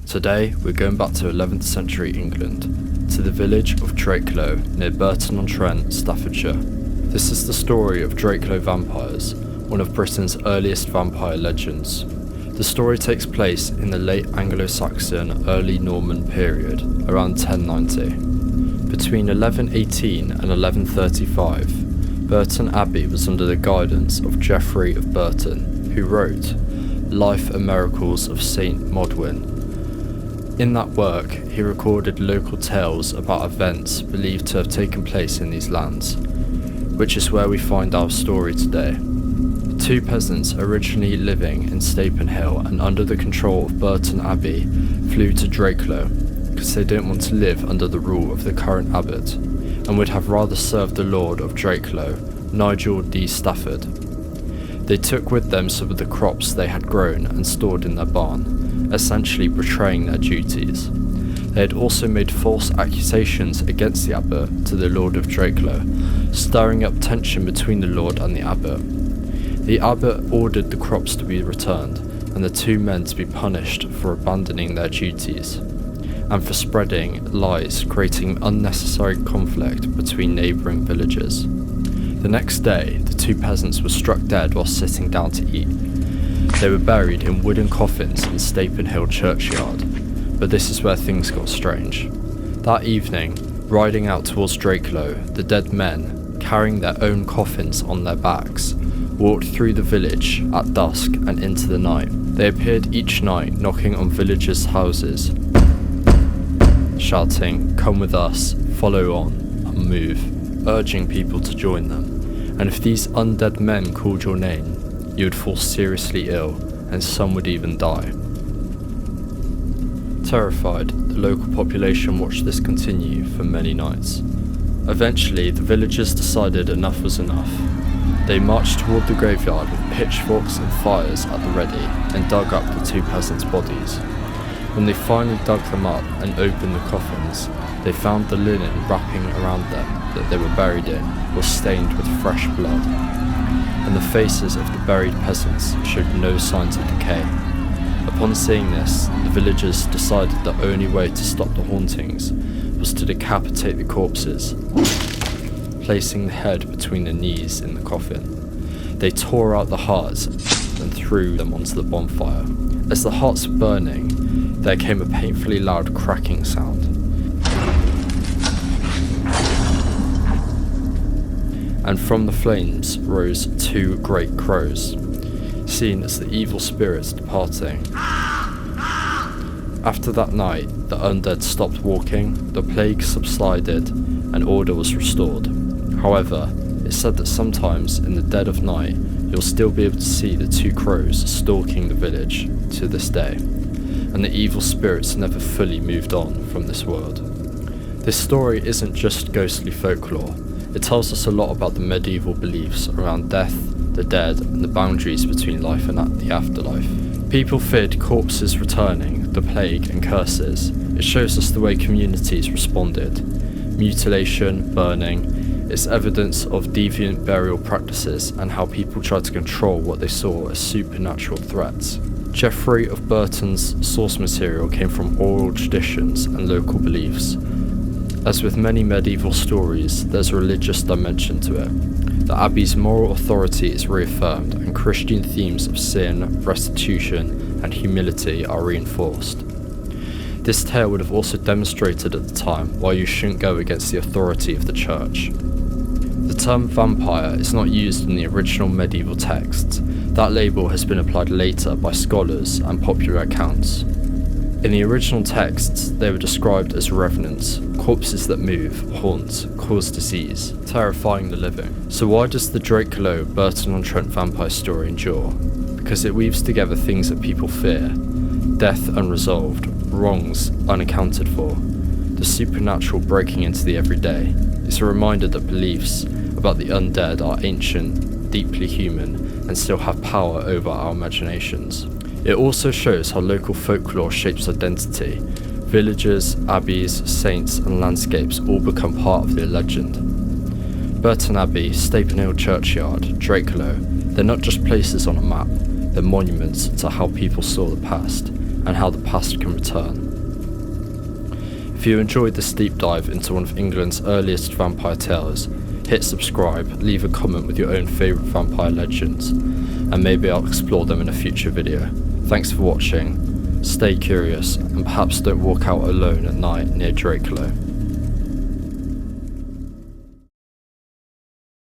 Today, we're going back to 11th century England, to the village of Drakelow near Burton-on-Trent, Staffordshire. This is the story of Drakelow vampires, one of Britain's earliest vampire legends. The story takes place in the late Anglo-Saxon, early Norman period, around 1090. Between 1118 and 1135, Burton Abbey was under the guidance of Geoffrey of Burton, who wrote Life and Miracles of St. Modwyn. In that work, he recorded local tales about events believed to have taken place in these lands, which is where we find our story today. Two peasants originally living in Stapenhill and under the control of Burton Abbey flew to Drakelow because they didn't want to live under the rule of the current abbot and would have rather served the Lord of Drakelow, Nigel D. Stafford. They took with them some of the crops they had grown and stored in their barn, essentially betraying their duties. They had also made false accusations against the abbot to the Lord of Drakelow, stirring up tension between the Lord and the abbot. The abbot ordered the crops to be returned and the two men to be punished for abandoning their duties and for spreading lies, creating unnecessary conflict between neighbouring villages. The next day, the two peasants were struck dead while sitting down to eat. They were buried in wooden coffins in Stapenhill churchyard, but this is where things got strange. That evening, riding out towards Drakelow, the dead men, carrying their own coffins on their backs, walked through the village at dusk and into the night. They appeared each night knocking on villagers' houses, shouting, "Come with us, follow on, and move," urging people to join them. And if these undead men called your name, you would fall seriously ill, and some would even die. Terrified, the local population watched this continue for many nights. Eventually, the villagers decided enough was enough. They marched toward the graveyard with pitchforks and fires at the ready and dug up the two peasants' bodies. When they finally dug them up and opened the coffins, they found the linen wrapping around them that they were buried in was stained with fresh blood, and the faces of the buried peasants showed no signs of decay. Upon seeing this, the villagers decided the only way to stop the hauntings was to decapitate the corpses, placing the head between the knees in the coffin. They tore out the hearts and threw them onto the bonfire. As the hearts were burning, there came a painfully loud cracking sound. And from the flames rose two great crows, seen as the evil spirits departing. After that night, the undead stopped walking, the plague subsided, and order was restored. However, it's said that sometimes in the dead of night, you'll still be able to see the two crows stalking the village to this day, and the evil spirits never fully moved on from this world. This story isn't just ghostly folklore. It tells us a lot about the medieval beliefs around death, the dead, and the boundaries between life and the afterlife. People feared corpses returning, the plague, and curses. It shows us the way communities responded. Mutilation, burning, it's evidence of deviant burial practices and how people tried to control what they saw as supernatural threats. Geoffrey of Burton's source material came from oral traditions and local beliefs. As with many medieval stories, there's a religious dimension to it. The Abbey's moral authority is reaffirmed, and Christian themes of sin, restitution, and humility are reinforced. This tale would have also demonstrated at the time why you shouldn't go against the authority of the church. The term vampire is not used in the original medieval texts. That label has been applied later by scholars and popular accounts. In the original texts, they were described as revenants, corpses that move, haunt, cause disease, terrifying the living. So why does the Drakelow Burton-on-Trent vampire story endure? Because it weaves together things that people fear: death unresolved, wrongs unaccounted for, the supernatural breaking into the everyday. It's a reminder that beliefs about the undead are ancient, deeply human, and still have power over our imaginations. It also shows how local folklore shapes identity. Villages, abbeys, saints, and landscapes all become part of the legend. Burton Abbey, Stapenhill Churchyard, Drakelow, they're not just places on a map, they're monuments to how people saw the past, and how the past can return. If you enjoyed this deep dive into one of England's earliest vampire tales, hit subscribe, leave a comment with your own favourite vampire legends, and maybe I'll explore them in a future video. Thanks for watching, stay curious, and perhaps don't walk out alone at night near Drakelow.